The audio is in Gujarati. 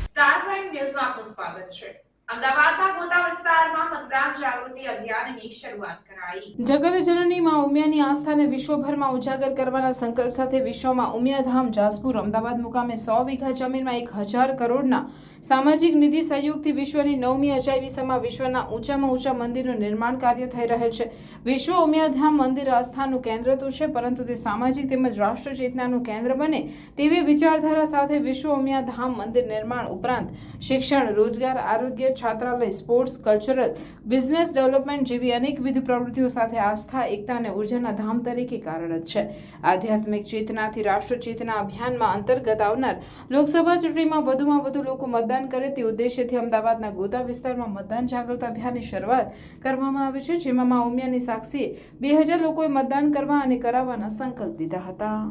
સ્ટાર પ્રાઇમ ન્યૂઝમાં આપનું સ્વાગત છે. અમદાવાદના ગોતા વિસ્તારમાં મતદાન જાગૃતિ અભિયાનની શરૂઆત કરાઈ. જગતજનની માં ઉમિયાની આસ્થાને વિશ્વભરમાં ઉજાગર કરવાના સંકલ્પ સાથે વિશ્વમાં ઉમિયાધામ જાસપુર અમદાવાદ મુકામે 100 વીઘા જમીનમાં 1000 કરોડના સામાજિક નિધિ સહયોગથી વિશ્વની 9મી અજાયબીસમાં વિશ્વના ઊંચામાં ઊંચા મંદિરનું નિર્માણ કાર્ય થઈ રહેલ છે. વિશ્વ ઉમિયાધામ મંદિર આસ્થાનું કેન્દ્ર તો છે, પરંતુ તે સામાજિક તેમજ રાષ્ટ્ર ચેતનાનું કેન્દ્ર બને તેવી વિચારધારા સાથે વિશ્વ ઉમિયાધામ મંદિર નિર્માણ ઉપરાંત શિક્ષણ, રોજગાર, આરોગ્ય, છાત્રાલય, સ્પોર્ટ્સ, કલ્ચરલ, બિઝનેસ ડેવલપમેન્ટ જેવી અનેકવિધ પ્રવૃત્તિઓ સાથે આસ્થા, એકતા અને ઉર્જાના ધામ તરીકે કાર્યરત છે. આધ્યાત્મિક ચેતનાથી રાષ્ટ્ર ચેતના અભિયાનમાં અંતર્ગત આવનાર લોકસભા ચૂંટણીમાં વધુમાં વધુ લોકો મતદાન કરે તે ઉદ્દેશ્યથી અમદાવાદના ગોતા વિસ્તારમાં મતદાન જાગૃતિ અભિયાનની શરૂઆત કરવામાં આવી છે, જેમાં મા ઉમિયાની સાક્ષીએ 2000 લોકોએ મતદાન કરવા અને કરાવવાના સંકલ્પ લીધા હતા.